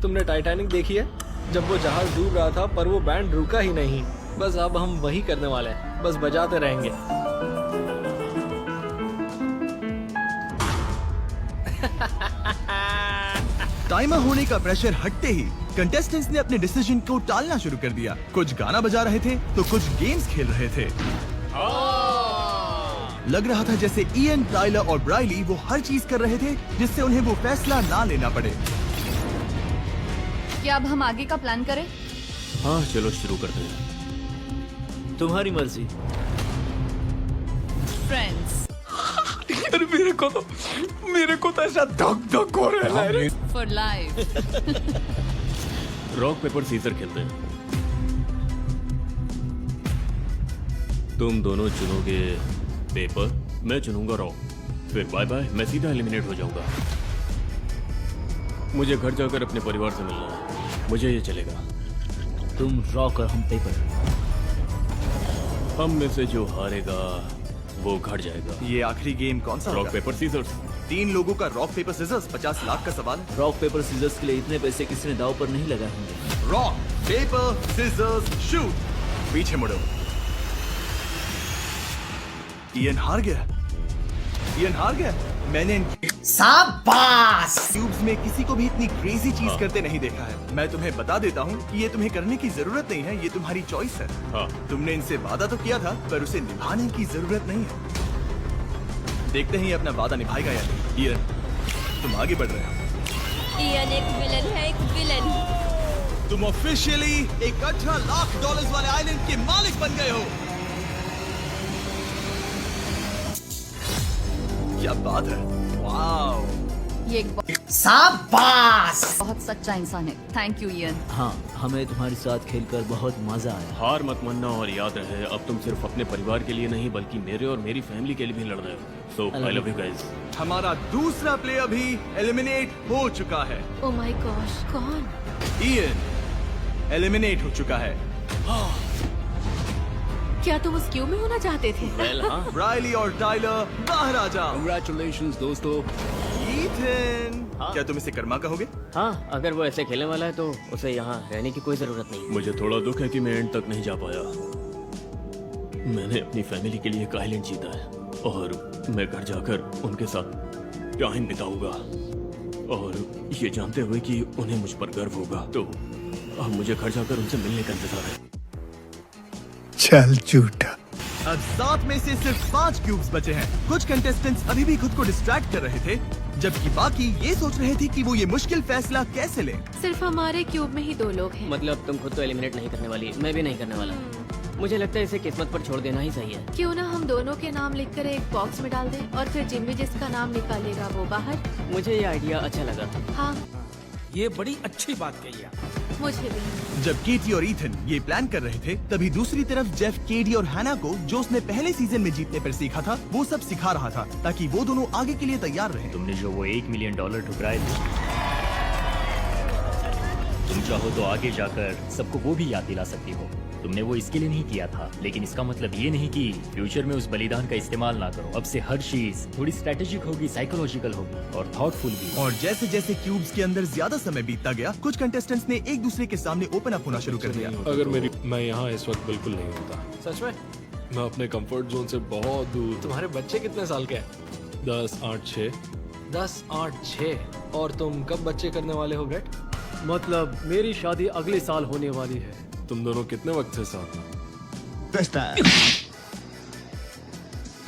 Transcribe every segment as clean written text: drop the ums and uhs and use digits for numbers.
तुमने टाइटैनिक देखी है? जब वो जहाज डूब रहा था पर वो बैंड रुका ही नहीं। बस अब हम वही करने वाले हैं, बस बजाते रहेंगे। टाइमर होने का प्रेशर हटते ही कंटेस्टेंट्स ने अपने डिसीजन को टालना शुरू कर दिया। कुछ गाना बजा रहे थे तो कुछ गेम्स खेल रहे थे। लग रहा था जैसे इयन, टाइलर और ब्राइली वो हर चीज कर रहे थे जिससे उन्हें वो फैसला ना लेना पड़े। क्या अब हम आगे का प्लान करें? हाँ चलो शुरू करते हैं। तुम्हारी मर्जी। फ्रेंड्स यार मेरे को तो ऐसा धक धक हो रहा है। For life. Rock paper scissor खेलते हैं। तुम दोनों चुनोगे पेपर, मैं चुनूंगा रॉक। फिर बाय बाय, मैं सीधा एलिमिनेट हो जाऊंगा। मुझे घर जाकर अपने परिवार से मिलना है, मुझे ये चलेगा। तुम रॉक और हम पेपर। हम में से जो हारेगा वो घर जाएगा। ये आखिरी गेम कौन सा रॉक होगा? Paper seizures. 3 लोगों का रॉक पेपर सिजर्स 50 लाख का सवाल है। रॉक पेपर सीजर्स के लिए इतने पैसे किसी ने दाव पर नहीं लगाए होंगे। Rock paper scissors shoot. पीछे मुड़ो। इयन हार गया। इयन हार गया। मैंने शाबाश क्यूब्स में किसी को भी इतनी क्रेजी चीज करते नहीं देखा है। मैं तुम्हें बता देता हूँ कि ये तुम्हें करने की जरूरत नहीं है, ये तुम्हारी चॉइस है। हाँ। तुमने इनसे वादा तो किया था पर उसे निभाने की जरूरत नहीं है। देखते हैं ये अपना वादा निभाएगा या नहीं। इयन, तुम आगे बढ़ रहे हो। इयन एक विलन है, एक विलन। तुम ऑफिशियली एक $18 लाख वाले आइलैंड के मालिक बन गए हो। क्या बात है, वाओ। ये एक बहुत सच्चा इंसान है। Thank you Ian. हाँ, हमें तुम्हारे साथ खेलकर बहुत मजा आया। हार मत मानना और याद रहे, अब तुम सिर्फ अपने परिवार के लिए नहीं बल्कि मेरे और मेरी फैमिली के लिए भी लड़ रहे हो। सो आई लव यू गाइस। हमारा दूसरा प्लेयर भी एलिमिनेट हो चुका है। ओ माय गॉश, कौन? इयन एलिमिनेट हो चुका है। क्या तुम उस क्यू में होना चाहते थे? ब्राइली और टाइलर बाहर आ जाओ। Congratulations दोस्तों। ईथन, क्या तुम इसे कर्मा कहोगे? हाँ, अगर वो ऐसे खेलने वाला है तो उसे यहाँ रहने की कोई जरूरत नहीं। मुझे थोड़ा दुख है कि मैं एंड तक नहीं जा पाया। मैंने अपनी फैमिली के लिए एक आइलैंड जीता है और मैं घर जाकर उनके साथ टाइम बिताऊंगा और ये जानते हुए कि उन्हें मुझ पर गर्व होगा। तो अब मुझे घर जाकर उनसे मिलने का इंतजार है। चल झूठा। अब 7 में से सिर्फ 5 क्यूब्स बचे हैं। कुछ कंटेस्टेंट्स अभी भी खुद को डिस्ट्रैक्ट कर रहे थे जबकि बाकी ये सोच रहे थे कि वो ये मुश्किल फैसला कैसे लें। सिर्फ हमारे क्यूब में ही 2 लोग हैं। मतलब तुम खुद तो एलिमिनेट नहीं करने वाली, मैं भी नहीं करने वाला। मुझे लगता है इसे किस्मत पर छोड़ देना ही सही है। क्यों ना हम दोनों के नाम लिखकर एक बॉक्स में डाल दें और फिर जिम्मी जिसका नाम निकालेगा वो बाहर। मुझे ये आइडिया अच्छा लगा। हाँ, ये बड़ी अच्छी बात कही है। मुझे भी। जब केटी और ईथन ये प्लान कर रहे थे तभी दूसरी तरफ जेफ केडी और हैना को जो उसने पहले सीजन में जीतने पर सीखा था वो सब सिखा रहा था ताकि वो दोनों आगे के लिए तैयार रहें। तुमने जो वो $1 मिलियन ठुकराए थे, तुम चाहो तो आगे जाकर सबको वो भी याद दिला सकती हो। तुमने वो इसके लिए नहीं किया था, लेकिन इसका मतलब ये नहीं कि फ्यूचर में उस बलिदान का इस्तेमाल ना करो। अब से हर चीज थोड़ी स्ट्रेटेजिक होगी, साइकोलॉजिकल होगी और थॉटफुल भी। और जैसे जैसे क्यूब्स के अंदर ज्यादा समय बीतता गया कुछ कंटेस्टेंट्स ने एक दूसरे के सामने ओपन अप होना शुरू कर दिया। अगर मैं यहाँ इस वक्त बिल्कुल नहीं होता। सच में? मैं अपने कंफर्ट जोन से बहुत दूर। तुम्हारे बच्चे कितने साल के हैं? 10, 8, 6। 10, 8, 6। और तुम कब बच्चे करने वाले हो ब्रेट? मतलब मेरी शादी अगले साल होने वाली है। तुम दोनों कितने वक्त से साथ में?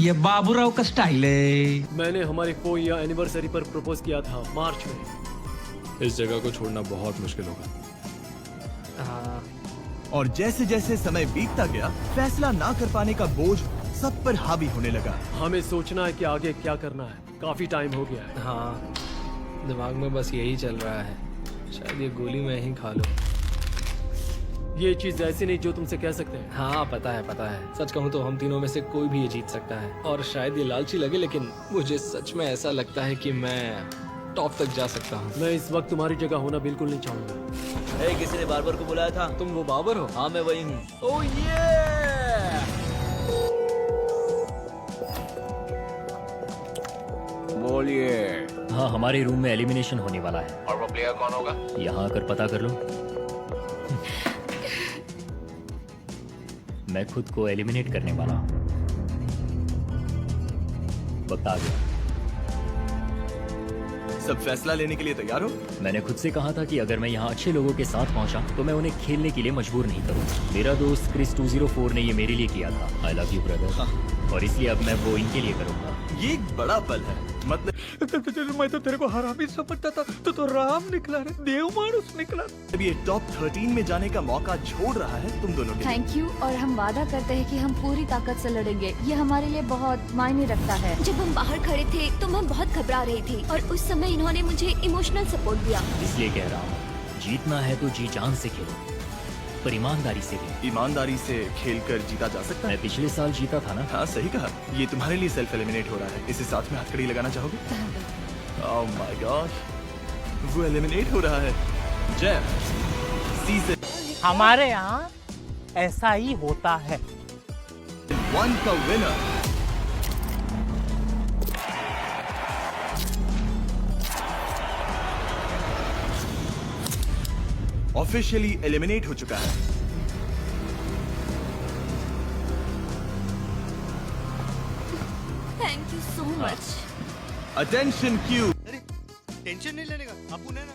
ये बाबूराव का स्टाइल है। मैंने हमारी 4 ईयर एनिवर्सरी पर प्रपोज किया था मार्च में। इस जगह को छोड़ना बहुत मुश्किल होगा। और जैसे जैसे समय बीतता गया फैसला ना कर पाने का बोझ सब पर हावी होने लगा। हमें सोचना है कि आगे क्या करना है। काफी टाइम हो गया है। हाँ, दिमाग में बस यही चल रहा है, शायद ये गोली मैं ही खा लूं। ये चीज ऐसी नहीं जो तुमसे कह सकते हैं। हाँ पता है। सच कहूँ तो हम तीनों में से कोई भी ये जीत सकता है और शायद ये लालची लगे लेकिन मुझे सच में ऐसा लगता है कि मैं टॉप तक जा सकता हूँ। मैं इस वक्त तुम्हारी जगह होना बिल्कुल नहीं चाहूंगा। किसी ने बार्बर को बुलाया था। तुम वो बाबर हो? हाँ मैं वही हूँ। ओह ये बोलिए। हाँ, हमारे रूम में एलिमिनेशन होने वाला है। और वो प्लेयर कौन होगा? यहाँ आकर पता कर लो। मैं खुद को एलिमिनेट करने वाला हूँ। वक्त आ गया। सब फैसला लेने के लिए तैयार हो? मैंने खुद से कहा था कि अगर मैं यहाँ अच्छे लोगों के साथ पहुँचा तो मैं उन्हें खेलने के लिए मजबूर नहीं करूँ। मेरा दोस्त क्रिस 204 ने ये मेरे लिए किया था। I love you brother. और इसलिए अब मैं वो इनके लिए करूँगा। ये एक बड़ा पल है। मतलब मैं तो तेरे को हरामी समझता था, तो राम निकला रे, देव मानुस निकला। अब ये टॉप 13 में जाने का मौका छोड़ रहा है तुम दोनों के लिए। थैंक यू, और हम वादा करते हैं कि हम पूरी ताकत से लड़ेंगे। ये हमारे लिए बहुत मायने रखता है। जब हम बाहर खड़े थे तो मैं बहुत घबरा रही थी और उस समय इन्होंने मुझे इमोशनल सपोर्ट दिया। इसलिए कह रहा हूँ, जीतना है तो जी जान से खेलो, पर ईमानदारी से भी। ईमानदारी से खेलकर जीता जा सकता है। मैं पिछले साल जीता था ना। हाँ सही कहा। ये तुम्हारे लिए सेल्फ एलिमिनेट हो रहा है। इसे साथ में हथकड़ी लगाना चाहोगे? ओह माय गॉड, वो एलिमिनेट हो रहा है। जेफ, सीजन हमारे यहाँ ऐसा ही होता है। 1 का विनर ऑफिशियली एलिमिनेट हो चुका है। Thank you so much. Attention Q. Tension नहीं लेने का, आप उन्हें ना।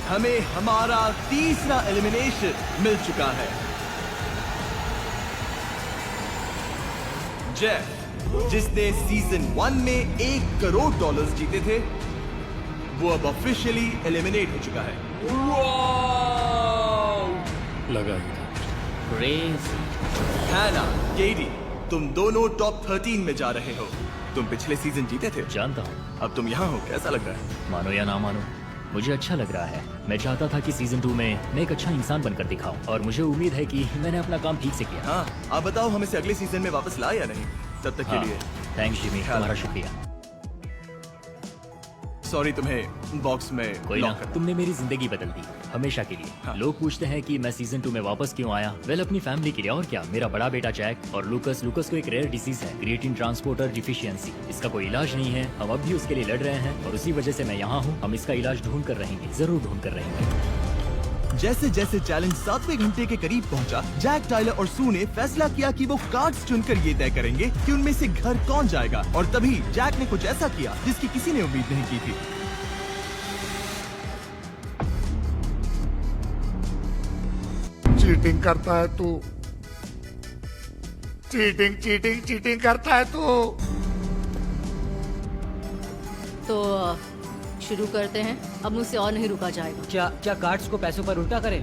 हमें हमारा तीसरा एलिमिनेशन मिल चुका है। जेफ, जिसने सीजन 1 में $1 करोड़ जीते थे, वो अब ऑफिशियली एलिमिनेट हो चुका है। लगा ही था। क्रेजी। हैना, केडी, तुम दोनों टॉप 13 में जा रहे हो। तुम पिछले सीजन जीते थे। जानता हूँ। अब तुम यहाँ हो, कैसा लग रहा है? मानो या ना मानो, मुझे अच्छा लग रहा है। मैं चाहता था कि सीजन 2 में मैं एक अच्छा इंसान बनकर दिखाऊं, और मुझे उम्मीद है कि मैंने अपना काम ठीक से किया। हाँ, आप बताओ हमें से अगले सीजन में वापस लाए या नहीं? तब तक के लिए थैंक्स जिमी, तुम्हारा शुक्रिया। सॉरी, तुम्हें बॉक्स में कोई ना, लॉक कर। तुमने मेरी जिंदगी बदल दी, हमेशा के लिए। हाँ। लोग पूछते हैं कि मैं सीजन 2 में वापस क्यों आया। वेल, अपनी फैमिली के लिए, और क्या। मेरा बड़ा बेटा जैक और लूकस को एक रेयर डिसीज है, क्रिएटिन ट्रांसपोर्टर डिफिशियंसी। इसका कोई इलाज नहीं है। हम अब भी उसके लिए लड़ रहे हैं, और उसी वजह से मैं यहाँ हूँ। हम इसका इलाज ढूंढ कर रहेंगे, जरूर ढूंढ कर रहेंगे। जैसे जैसे चैलेंज 7वें घंटे के करीब पहुंचा, जैक, टाइलर और सू ने फैसला किया कि वो कार्ड्स चुनकर ये तय करेंगे कि उनमें से घर कौन जाएगा। और तभी जैक ने कुछ ऐसा किया जिसकी किसी ने उम्मीद नहीं की थी। चीटिंग करता है तू, चीटिंग करता है तू। तो शुरू करते हैं। अब मुझसे और नहीं रुका जाएगा। क्या कार्ड्स को पैसों पर उल्टा करें?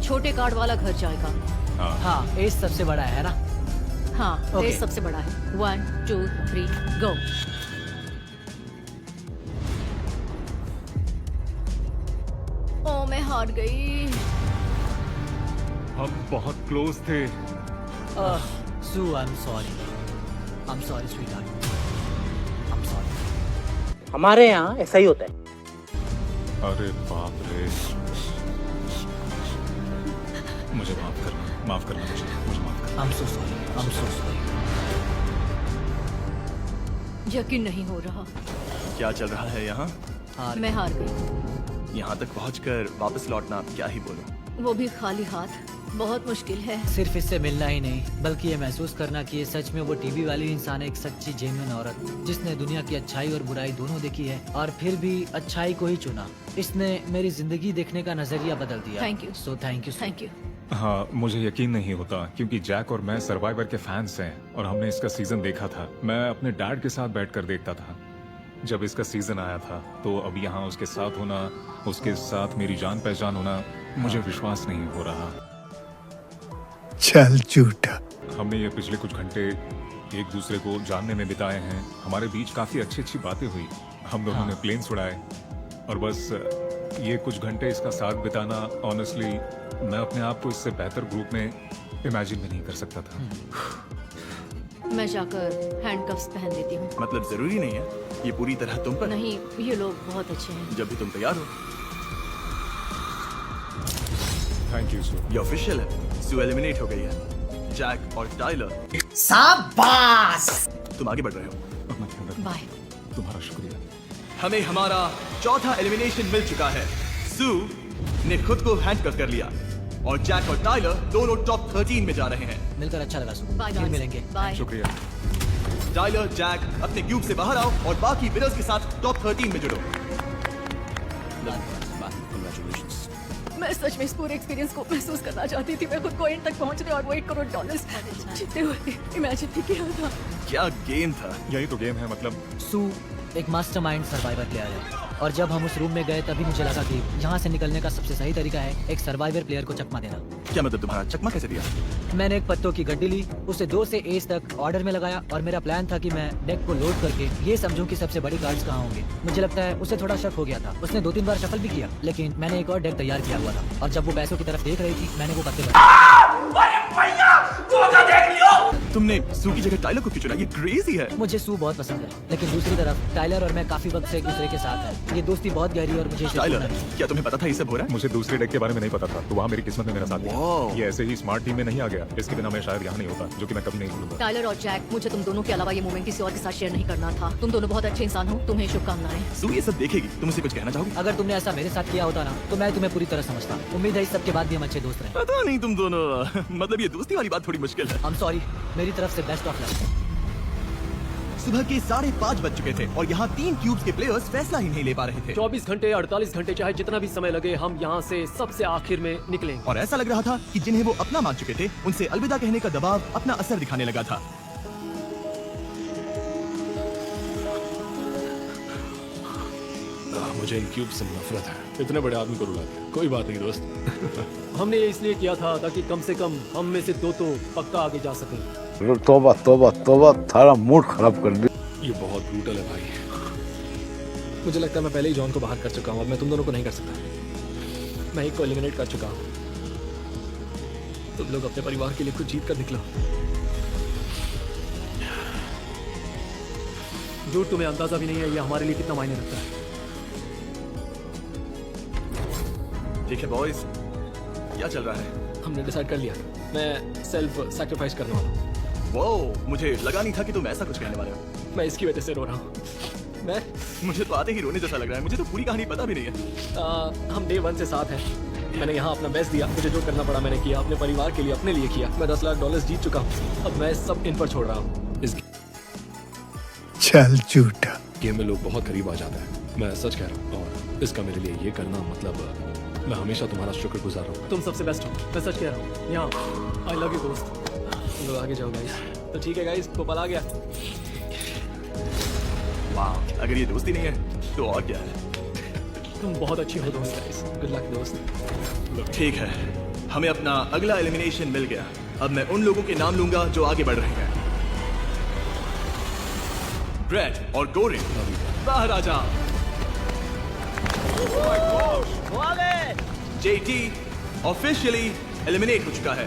छोटे कार्ड वाला घर जाएगा। हाँ, एस सबसे बड़ा है ना? हाँ, Okay. ये सबसे बड़ा है। 1 2 3 गो। ओ, मैं हार गई। हम बहुत क्लोज थे। So, I am sorry sweetheart, I am sorry. हमारे यहाँ ऐसा ही होता है। अरे बाप रे, मुझे माफ करना मुझे माफ करना। I am so sorry. यकीन नहीं हो रहा। क्या चल रहा है यहाँ? मैं हार गई। यहाँ तक पहुँचकर वापस लौटना, क्या ही बोलूं। वो भी खाली हाथ। बहुत मुश्किल है। सिर्फ इससे मिलना ही नहीं, बल्कि ये महसूस करना कि ये सच में वो टीवी वाली इंसान है, एक सच्ची जेन्युइन औरत जिसने दुनिया की अच्छाई और बुराई दोनों देखी है, और फिर भी अच्छाई को ही चुना। इसने मेरी जिंदगी देखने का नजरिया बदल दिया। Thank you. So thank you. Thank you. हाँ, मुझे यकीन नहीं होता क्योंकि जैक और मैं सर्वाइवर के फैंस हैं और हमने इसका सीजन देखा था। मैं अपने डैड के साथ बैठकर देखता था जब इसका सीजन आया था। तो अब यहाँ उसके साथ होना, उसके साथ मेरी जान पहचान होना, मुझे विश्वास नहीं हो रहा। चल झूठा। हमने ये पिछले कुछ घंटे एक दूसरे को जानने में बिताए हैं। हमारे बीच काफी अच्छी बातें हुई। हम दोनों ने प्लेन्स उड़ाए, और बस ये कुछ घंटे इसका साथ बिताना, ऑनेस्टली मैं अपने आप को इससे बेहतर ग्रुप में इमेजिन भी नहीं कर सकता था। मैं जाकर हैंडकफ्स पहन देती हूँ। मतलब जरूरी नहीं है ये पूरी तरह तुम पर। नहीं, ये लोग बहुत अच्छे हैं। जब भी तुम तैयार हो। Thank you sir. ये ऑफिशियल है, सू एलिमिनेट हो गई है। जैक और टाइलर, शाबाश। तुम आगे बढ़ रहे हो। बाय। तुम्हारा शुक्रिया। हमें हमारा चौथा एलिमिनेशन मिल चुका है। सू ने खुद को हैंडकफ कर लिया और जैक और टाइलर दोनों टॉप 13 में जा रहे हैं। मिलकर अच्छा लगा सू। Bye, फिर guys. मिलेंगे। Bye. शुक्रिया। टाइलर, जैक अपने क्यूब से बाहर आओ और बाकी विनर्स के साथ टॉप 13 में जुड़ो। मैं सच में इस पूरे एक्सपीरियंस को महसूस करना चाहती थी। मैं खुद को एंड तक पहुंचने और वो $1 करोड़ जीतते हुए इमेजिन भी किया था। क्या गेम था। यही तो गेम है, मतलब सू एक मास्टरमाइंड सर्वाइवर प्लेयर है और जब हम उस रूम में गए तभी मुझे लगा कि यहाँ से निकलने का सबसे सही तरीका है एक सर्वाइवर प्लेयर को चकमा देना। क्या मतलब तुम्हारा चकमा कैसे दिया? मैंने एक पत्तों की गड्डी ली, उसे 2 से एज तक ऑर्डर में लगाया और मेरा प्लान था कि मैं डेक को लोड करके ये समझूं कि सबसे बड़ी कार्ड्स कहाँ होंगे। मुझे लगता है उसे थोड़ा शक हो गया था। उसने 2-3 बार शफल भी किया, लेकिन मैंने एक और डेक तैयार किया हुआ था और जब वो पैसों की तरफ देख रही थी मैंने वो पत्ते तुमने सू की जगह टाइलर को क्यों चुना? ये क्रेजी है। मुझे सू बहुत पसंद है, लेकिन दूसरी तरफ टाइलर और मैं काफी वक्त से एक दूसरे के साथ हैं। ये दोस्ती बहुत गहरी और मुझे इसे टाइलर, छोड़ना नहीं। क्या तुम्हें पता था ये सब हो रहा है? मुझे दूसरे डेक के बारे में नहीं पता था, तो वहाँ मेरी किस्मत ने मेरा साथ दिया। वाह। ये ऐसे ही स्मार्ट टीम में नहीं आ गया, इसके बिना मैं शायद यहाँ नहीं होता, जो कि मैं कभी नहीं भूलूंगा। टाइलर और जैक, मुझे तुम दोनों के अलावा ये मोमेंट किसी और के साथ शेयर नहीं करना था। तुम दोनों बहुत अच्छे इंसान हो। तुम्हें शुभकामनाएं। सू ये सब देखेगी, तुम उसे कुछ कहना चाहोगी? अगर तुमने ऐसा मेरे साथ किया होता ना तो मैं तुम्हें पूरी तरह समझता। उम्मीद है इस सब के बाद भी हम अच्छे दोस्त रहे। पता नहीं तुम दोनों मतलब ये दोस्ती वाली बात थोड़ी मुश्किल है। आई एम सॉरी, मेरी तरफ से बेस्ट ऑफ लक। सुबह के 5:30 बज चुके थे और यहाँ 3 क्यूब्स के प्लेयर्स फैसला ही नहीं ले पा रहे थे 24 घंटे 48 घंटे चाहे जितना भी समय लगे, हम यहाँ से सबसे आखिर में निकलेंगे। और ऐसा लग रहा था कि जिन्हें वो अपना मान चुके थे उनसे अलविदा कहने का दबाव अपना असर दिखाने लगा था। मुझे इन क्यूब से नफरत है। इतने बड़े आदमी को रुला दिया। कोई बात नहीं दोस्त। हमने ये इसलिए किया था ताकि कम से कम हम में से 2 तो पक्का आगे जा सकें। तौबा तौबा तौबा, थारा मूड खराब कर दिया। ये बहुत ब्रूटल है भाई। मुझे लगता है मैं पहले ही जॉन को बाहर कर चुका हूँ। अब मैं तुम दोनों को नहीं कर सकता। मैं एक को एलिमिनेट कर चुका हूँ। तुम लोग अपने परिवार के लिए कुछ जीत कर निकलो। झूठ तुम्हें अंदाजा भी नहीं है ये हमारे लिए कितना मायने रखता है। ठीक है बॉयज, क्या चल रहा है? हमने डिसाइड कर लिया, मैं सेल्फ सैक्रिफाइस करने वाला हूँ। वो मुझे लगा नहीं था कि तुम ऐसा कुछ कहने वाले हो। मैं इसकी वजह से रो रहा हूँ। मुझे तो आते ही रोने जैसा लग रहा है। मुझे तो पूरी कहानी पता भी नहीं है। हम डे 1 से साथ हैं। मैंने यहाँ अपना बेस्ट दिया। मुझे जो करना पड़ा मैंने किया। अपने परिवार के लिए, अपने लिए किया। मैं $10 लाख जीत चुका हूँ। अब मैं सब इन पर छोड़ रहा हूँ। इस चल झूठा। गेम में लोग बहुत करीब आ जाते हैं। मैं सच कह रहा हूँ और इसका मेरे लिए ये करना मतलब मैं हमेशा तुम्हारा शुक्रगुजार रहूंगा। तुम सबसे बेस्ट हो, मैं सच कह रहा हूँ। यहाँ आई लव यू दोस्त। तुम लोग आगे जाओ गाइस। तो ठीक है गाइस, गोपाल आ गया। वाह, अगर ये दोस्ती नहीं है तो और क्या है? तुम बहुत अच्छी हो दोस्त। गाइस गुड लक दोस्त। ठीक है, हमें अपना अगला एलिमिनेशन मिल गया। अब मैं उन लोगों के नाम लूंगा जो आगे बढ़ रहे हैं। ब्रेड और गोरिन बाहर आ जा। JT ऑफिशियली एलिमिनेट हो चुका है।